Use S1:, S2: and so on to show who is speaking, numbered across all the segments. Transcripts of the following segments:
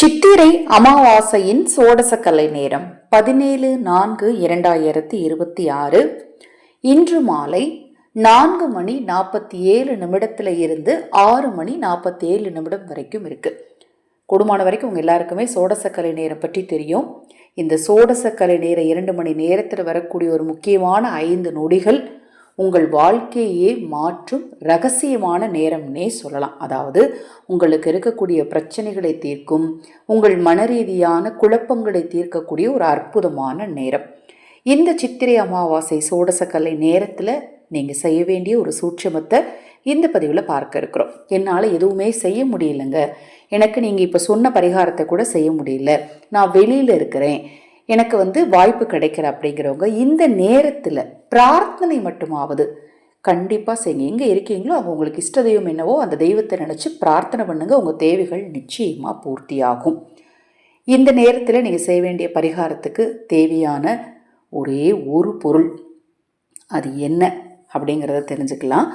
S1: சித்திரை அமாவாசையின் சோடசக்கலை நேரம் 17/4/2026. இன்று மாலை 4:47 இருந்து 6:47 வரைக்கும் இருக்கு. கூடுமான வரைக்கும் உங்க எல்லாருக்குமே சோடசக்கலை நேரம் பற்றி தெரியும். இந்த சோடசக்கலை நேரம் 2 மணி நேரத்தில் வரக்கூடிய ஒரு முக்கியமான 5 நொடிகள் உங்கள் வாழ்க்கையே மாற்றும் ரகசியமான நேரம்னே சொல்லலாம். அதாவது உங்களுக்கு இருக்கக்கூடிய பிரச்சனைகளை தீர்க்கும், உங்கள் மனரீதியான குழப்பங்களை தீர்க்கக்கூடிய ஒரு அற்புதமான நேரம். இந்த சித்திரை அமாவாசை சோடசக்கலை நேரத்தில் நீங்கள் செய்ய வேண்டிய ஒரு சூட்சமத்தை இந்த பதிவில் பார்க்க இருக்கிறோம். என்னால் எதுவுமே செய்ய முடியலைங்க, எனக்கு நீங்கள் இப்போ சொன்ன பரிகாரத்தை கூட செய்ய முடியல, நான் வெளியில் இருக்கிறேன், எனக்கு வாய்ப்பு கிடைக்கிற அப்படிங்கிறவங்க இந்த நேரத்தில் பிரார்த்தனை மட்டுமாவது கண்டிப்பாக செய்யுங்க. எங்கே இருக்கீங்களோ அவங்க உங்களுக்கு இஷ்ட தெய்வம் என்னவோ அந்த தெய்வத்தை நினச்சி பிரார்த்தனை பண்ணுங்க. உங்கள் தேவைகள் நிச்சயமாக பூர்த்தியாகும். இந்த நேரத்தில் நீங்கள் செய்ய வேண்டிய பரிகாரத்துக்கு தேவையான ஒரே ஒரு பொருள், அது என்ன அப்படிங்கிறத தெரிஞ்சுக்கலாம்.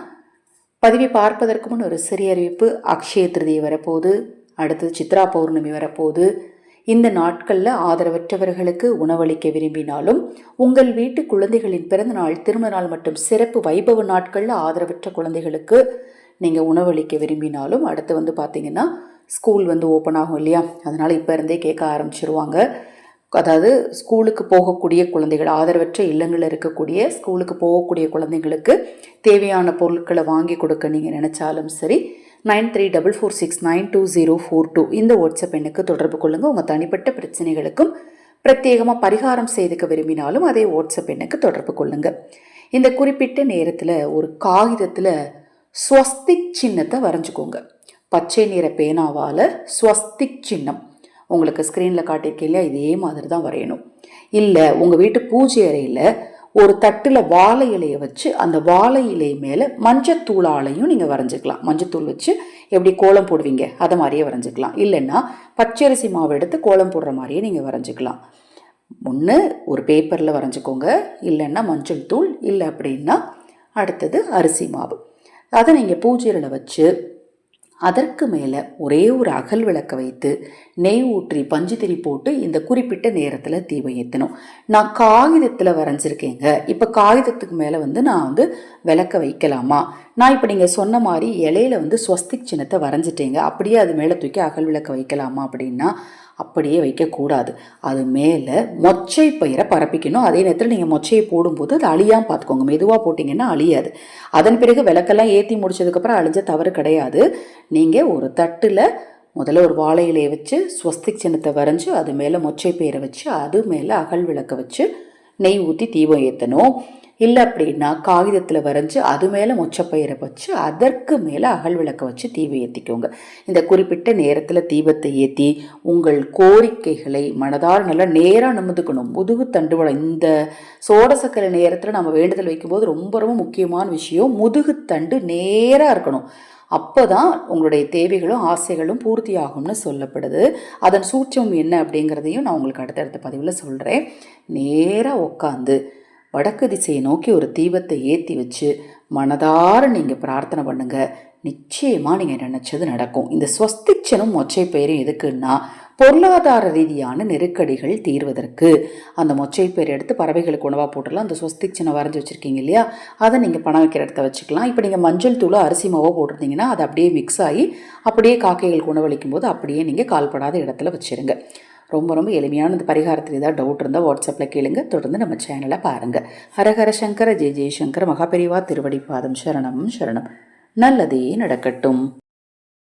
S1: பதிவை பார்ப்பதற்கு முன் ஒரு சிறிய அறிவிப்பு. அக்ஷய திருதியை வரப்போகுது, அடுத்தது சித்ரா பௌர்ணமி வரப்போகுது. இந்த நாட்களில் ஆதரவற்றவர்களுக்கு உணவளிக்க விரும்பினாலும், உங்கள் வீட்டு குழந்தைகளின் பிறந்த நாள், திருமண நாள் மற்றும் சிறப்பு வைபவ நாட்களில் ஆதரவற்ற குழந்தைகளுக்கு நீங்கள் உணவளிக்க விரும்பினாலும், அடுத்து பார்த்தீங்கன்னா ஸ்கூல் ஓப்பன் ஆகும் இல்லையா, அதனால் இப்போ இருந்தே கேட்க ஆரம்பிச்சிருவாங்க. அதாவது ஸ்கூலுக்கு போகக்கூடிய குழந்தைகள், ஆதரவற்ற இல்லங்களில் இருக்கக்கூடிய ஸ்கூலுக்கு போகக்கூடிய குழந்தைங்களுக்கு தேவையான பொருட்களை வாங்கி கொடுக்க நீங்கள் நினச்சாலும் சரி, 9344692042 இந்த வாட்ஸ்அப் எண்ணுக்கு தொடர்பு கொள்ளுங்கள். உங்கள் தனிப்பட்ட பிரச்சனைகளுக்கும் பிரத்யேகமாக பரிகாரம் செய்துக்க விரும்பினாலும் அதே வாட்ஸ்அப் எண்ணுக்கு தொடர்பு கொள்ளுங்கள். இந்த குறிப்பிட்ட நேரத்தில் ஒரு காகிதத்தில் ஸ்வஸ்திக் சின்னத்தை வரைஞ்சிக்கோங்க. பச்சை நிற பேனாவால் ஸ்வஸ்திக் சின்னம் உங்களுக்கு ஸ்க்ரீனில் காட்டியிருக்கேன் இல்லையா, இதே மாதிரி தான் வரையணும். இல்லை உங்கள் வீட்டு பூஜை அறையில் ஒரு தட்டில் வாழை இலையை வச்சு அந்த வாழை இலை மேலே மஞ்சத்தூளாலையும் நீங்கள் வரைஞ்சிக்கலாம். மஞ்சத்தூள் வச்சு எப்படி கோலம் போடுவீங்க அதை மாதிரியே வரைஞ்சிக்கலாம். இல்லைன்னா பச்சரிசி மாவு எடுத்து கோலம் போடுற மாதிரியே நீங்கள் வரைஞ்சிக்கலாம். ஒன்று ஒரு பேப்பரில் வரைஞ்சிக்கோங்க, இல்லைன்னா மஞ்சள் தூள், இல்லை அப்படின்னா அடுத்தது அரிசி மாவு. அதை நீங்கள் பூஜையில் வச்சு அதற்கு மேலே ஒரே ஒரு அகல் விளக்க வைத்து நெய் ஊற்றி பஞ்சு திரி போட்டு இந்த குறிப்பிட்ட நேரத்தில் தீபம் ஏற்றணும். நான் காகிதத்தில் வரைஞ்சிருக்கேங்க, இப்போ காகிதத்துக்கு மேலே நான் விளக்க வைக்கலாமா? நான் இப்போ நீங்கள் சொன்ன மாதிரி இலையில ஸ்வஸ்திக் சின்னத்தை வரைஞ்சிட்டேங்க, அப்படியே அது மேலே தூக்கி அகல் விளக்க வைக்கலாமா அப்படின்னா அப்படியே வைக்கக்கூடாது. அது மேலே மொச்சை பயிரை பரப்பிக்கணும். அதே நேரத்தில் நீங்கள் மொச்சையை போடும்போது அது அழியாமல் பார்த்துக்கோங்க. மெதுவாக போட்டிங்கன்னா அழியாது. அதன் பிறகு விளக்கெல்லாம் ஏற்றி முடிச்சதுக்கப்புறம் அழிஞ்ச தவறு கிடையாது. நீங்கள் ஒரு தட்டில் முதல்ல ஒரு வாழை இலையை வச்சு ஸ்வஸ்திக் சின்னத்தை வரைஞ்சி அது மேலே மொச்சை பயிரை வச்சு அது மேலே அகல் விளக்க வச்சு நெய் ஊற்றி தீபம் ஏற்றணும். இல்லை அப்படின்னா காகிதத்தில் வரைஞ்சி அது மேலே மொச்சப்பயிரை வச்சு அதற்கு மேலே அகல் விளக்க வச்சு தீபம் ஏற்றிக்கோங்க. இந்த குறிப்பிட்ட நேரத்தில் தீபத்தை ஏற்றி உங்கள் கோரிக்கைகளை மனதால் நல்லா நேராக நிமிந்துக்கணும். முதுகு தண்டுவடம், இந்த சோடசக்கரை நேரத்தில் நம்ம வேண்டுதல் வைக்கும்போது ரொம்ப ரொம்ப முக்கியமான விஷயம், முதுகு தண்டு நேராக இருக்கணும். அப்போ தான் உங்களுடைய தேவைகளும் ஆசைகளும் பூர்த்தி ஆகும்னு சொல்லப்படுது. அதன் சூட்சம் என்ன அப்படிங்கிறதையும் நான் உங்களுக்கு அடுத்தடுத்த பதிவில் சொல்கிறேன். நேராக உட்காந்து வடக்கு திசையை நோக்கி ஒரு தீபத்தை ஏற்றி வச்சு மனதார நீங்கள் பிரார்த்தனை பண்ணுங்கள். நிச்சயமாக நீங்கள் நினச்சது நடக்கும். இந்த ஸ்வஸ்திச்சனும் மொச்சை பயிரும் எதுக்குன்னா பொருளாதார ரீதியான நெருக்கடிகள் தீர்வதற்கு. அந்த மொச்சை பயிர் எடுத்து பறவைகளுக்கு உணவாக போட்டுடலாம். அந்த ஸ்வஸ்திக் சின்னம் வரைஞ்சி வச்சுருக்கீங்க இல்லையா, அதை நீங்கள் பணம் வைக்கிற இடத்த வச்சுக்கலாம். இப்போ நீங்கள் மஞ்சள் தூளோ அரிசி மாவோ போட்டிருந்தீங்கன்னா அது அப்படியே மிக்ஸ் ஆகி அப்படியே காக்கைகளுக்கு உணவளிக்கும் போது அப்படியே நீங்கள் கால்படாத இடத்துல வச்சுருங்க. ரொம்ப ரொம்ப எளிமையான இந்த பரிகாரத்தில் ஏதாவது டவுட் இருந்தால் வாட்ஸ்அப்பில் கேளுங்க. தொடர்ந்து நம்ம சேனலை பாருங்கள். ஹரஹர சங்கர ஜெய ஜெயசங்கர மகாபெரிவா திருவடி பாதம் சரணம் சரணம். நல்லதே நடக்கட்டும்.